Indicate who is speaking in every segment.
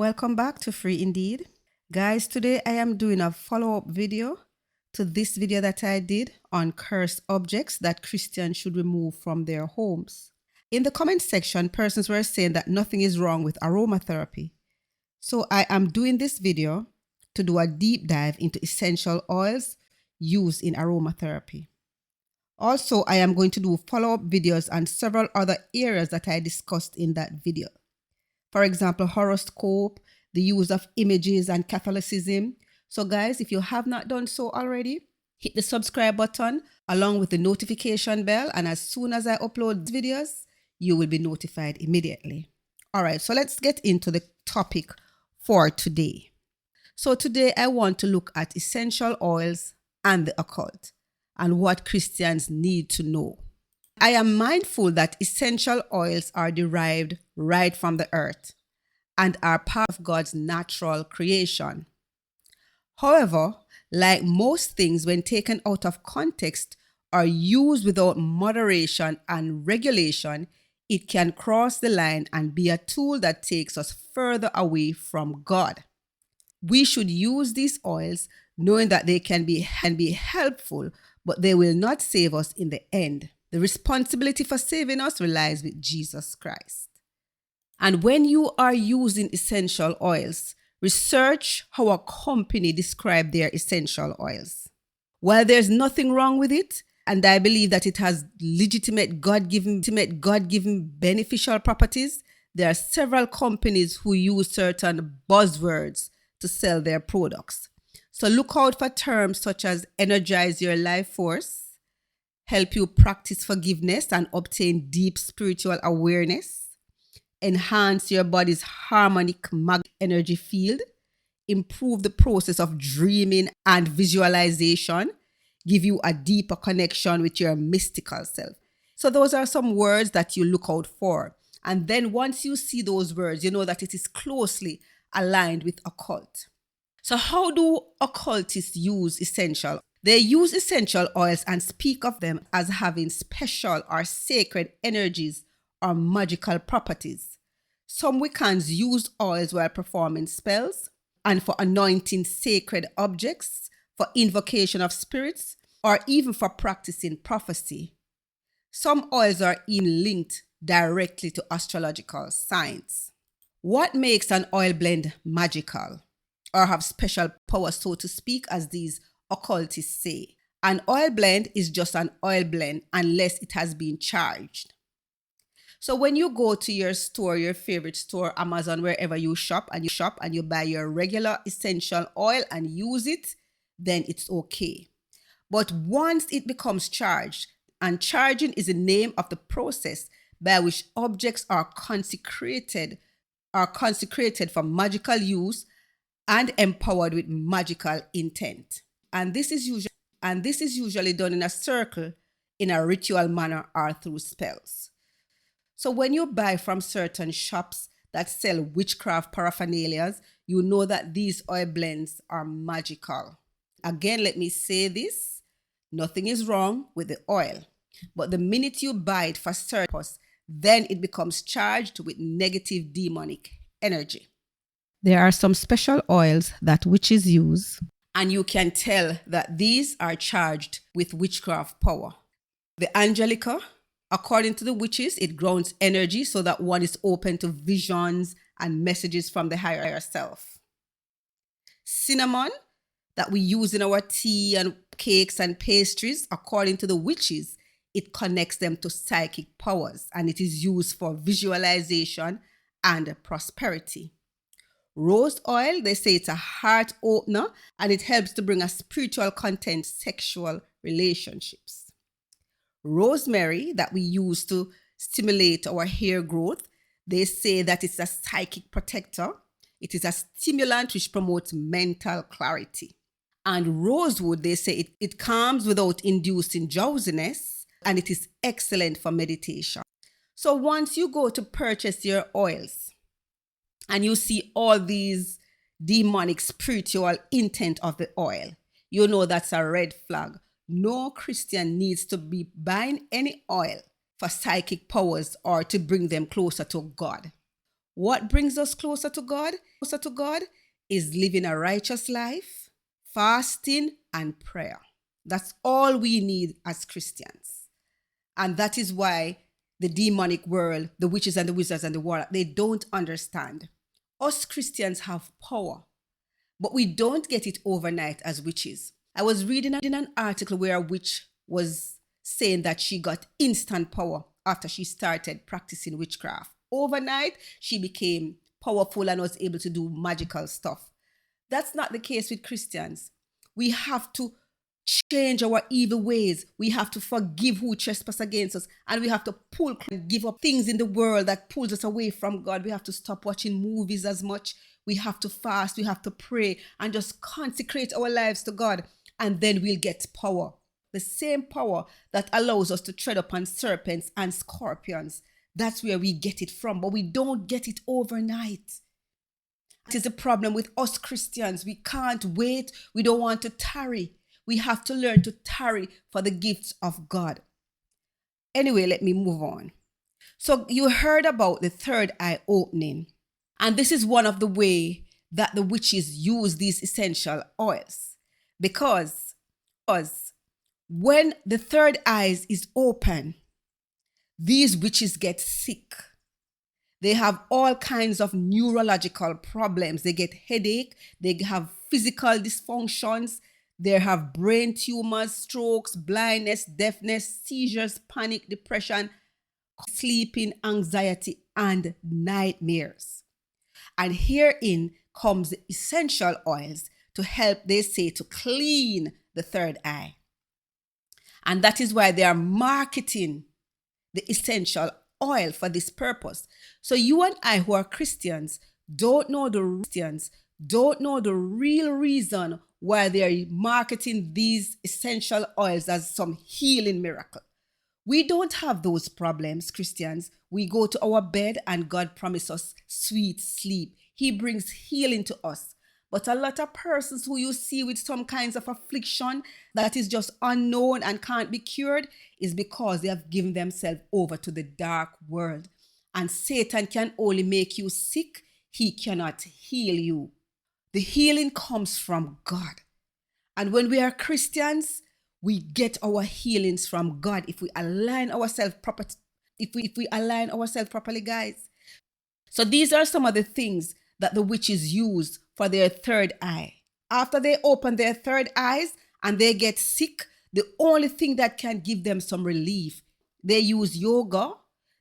Speaker 1: Welcome back to Free Indeed. Guys, today I am doing a follow-up video to this video that I did on cursed objects that Christians should remove from their homes. In the comment section, persons were saying that nothing is wrong with aromatherapy. So I am doing this video to do a deep dive into essential oils used in aromatherapy. Also, I am going to do follow-up videos on several other areas that I discussed in that video. For example, horoscope, the use of images and Catholicism. So guys, if you have not done so already, hit the subscribe button along with the notification bell, and as soon as I upload videos, you will be notified immediately. All right, so let's get into the topic for today. So today I want to look at essential oils and the occult and what Christians need to know. I am mindful that essential oils are derived right from the earth and are part of God's natural creation. However, like most things, when taken out of context or used without moderation and regulation, it can cross the line and be a tool that takes us further away from God. We should use these oils knowing that they can be helpful, but they will not save us in the end. The responsibility for saving us relies with Jesus Christ. And when you are using essential oils, research how a company describes their essential oils. While there's nothing wrong with it, and I believe that it has legitimate God-given beneficial properties, there are several companies who use certain buzzwords to sell their products. So look out for terms such as energize your life force, help you practice forgiveness and obtain deep spiritual awareness, enhance your body's harmonic magnetic energy field, improve the process of dreaming and visualization, give you a deeper connection with your mystical self. So those are some words that you look out for. And then once you see those words, you know that it is closely aligned with occult. So how do occultists use essential? They use essential oils and speak of them as having special or sacred energies or magical properties. Some Wiccans use oils while performing spells and for anointing sacred objects, for invocation of spirits, or even for practicing prophecy. Some oils are even linked directly to astrological signs. What makes an oil blend magical or have special power, so to speak, as these occultists say? An oil blend is just an oil blend unless it has been charged. So when you go to your store, your favorite store, Amazon, wherever you shop and you buy your regular essential oil and use it, then it's okay. But once it becomes charged, and charging is the name of the process by which objects are consecrated for magical use and empowered with magical intent. And this is usually done in a circle, in a ritual manner, or through spells. So when you buy from certain shops that sell witchcraft paraphernalia, you know that these oil blends are magical. Again, let me say this, nothing is wrong with the oil. But the minute you buy it for certain purpose, then it becomes charged with negative demonic energy. There are some special oils that witches use, and you can tell that these are charged with witchcraft power. The Angelica, according to the witches, it grounds energy so that one is open to visions and messages from the higher self. Cinnamon, that we use in our tea and cakes and pastries, according to the witches, it connects them to psychic powers, and it is used for visualization and prosperity. Rose oil, they say it's a heart opener and it helps to bring a spiritual content sexual relationships. Rosemary, that we use to stimulate our hair growth, they say that it's a psychic protector. It is a stimulant which promotes mental clarity. And rosewood, they say it calms without inducing drowsiness, and it is excellent for meditation. So once you go to purchase your oils, and you see all these demonic spiritual intent of the oil, you know that's a red flag. No Christian needs to be buying any oil for psychic powers or to bring them closer to God. What brings us closer to God? Closer to God is living a righteous life, fasting, and prayer. That's all we need as Christians. And that is why the demonic world, the witches and the wizards and the warlocks, they don't understand. Us Christians have power, but we don't get it overnight as witches. I was reading an article where a witch was saying that she got instant power after she started practicing witchcraft. Overnight, she became powerful and was able to do magical stuff. That's not the case with Christians. We have to change our evil ways. We have to forgive who trespass against us, and we have to pull and give up things in the world that pulls us away from God. We have to stop watching movies as much. We have to fast. We have to pray and just consecrate our lives to God, and then we'll get power. The same power that allows us to tread upon serpents and scorpions. That's where we get it from, but we don't get it overnight. That is the problem with us Christians. We can't wait. We don't want to tarry. We have to learn to tarry for the gifts of God. Anyway, let me move on. So you heard about the third eye opening. And this is one of the ways that the witches use these essential oils. Because when the third eye is open, these witches get sick. They have all kinds of neurological problems. They get headache. They have physical dysfunctions. They have brain tumors, strokes, blindness, deafness, seizures, panic, depression, sleeping, anxiety, and nightmares. And herein comes the essential oils to help, they say, to clean the third eye. And that is why they are marketing the essential oil for this purpose. So you and I who are Christians don't know the real reason why they are marketing these essential oils as some healing miracle. We don't have those problems, Christians. We go to our bed and God promises us sweet sleep. He brings healing to us. But a lot of persons who you see with some kinds of affliction that is just unknown and can't be cured is because they have given themselves over to the dark world. And Satan can only make you sick. He cannot heal you. The healing comes from God. And when we are Christians, we get our healings from God if we align ourselves properly. If we align ourselves properly, guys. So these are some of the things that the witches use for their third eye. After they open their third eyes and they get sick, the only thing that can give them some relief, they use yoga,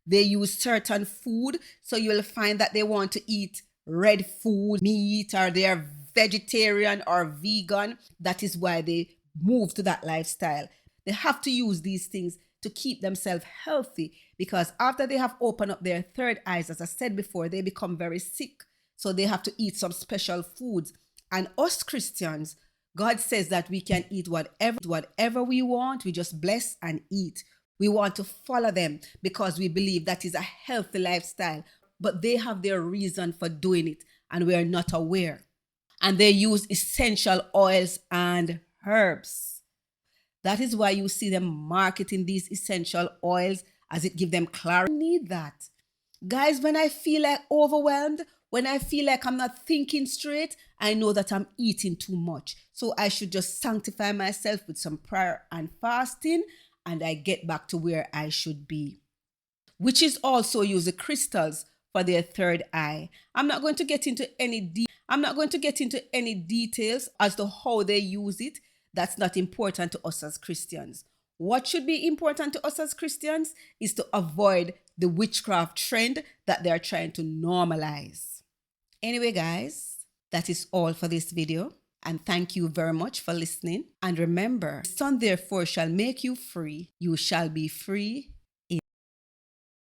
Speaker 1: they use certain food. So you'll find that they want to eat red food, meat, or they're vegetarian or vegan. That is why they move to that lifestyle. They have to use these things to keep themselves healthy, because after they have opened up their third eyes, as I said before, they become very sick. So they have to eat some special foods. And us Christians, God says that we can eat whatever we want. We just bless and eat. We want to follow them because we believe that is a healthy lifestyle. But they have their reason for doing it, and we are not aware. And they use essential oils and herbs. That is why you see them marketing these essential oils, as it gives them clarity. I need that. Guys, when I feel like overwhelmed, when I feel like I'm not thinking straight, I know that I'm eating too much. So I should just sanctify myself with some prayer and fasting, and I get back to where I should be. Witches also use the crystals for their third eye. I'm not going to get into any details as to how they use it. That's not important to us as Christians. What should be important to us as Christians is to avoid the witchcraft trend that they're trying to normalize. Anyway, guys, that is all for this video. And thank you very much for listening. And remember, the Son therefore shall make you free. You shall be free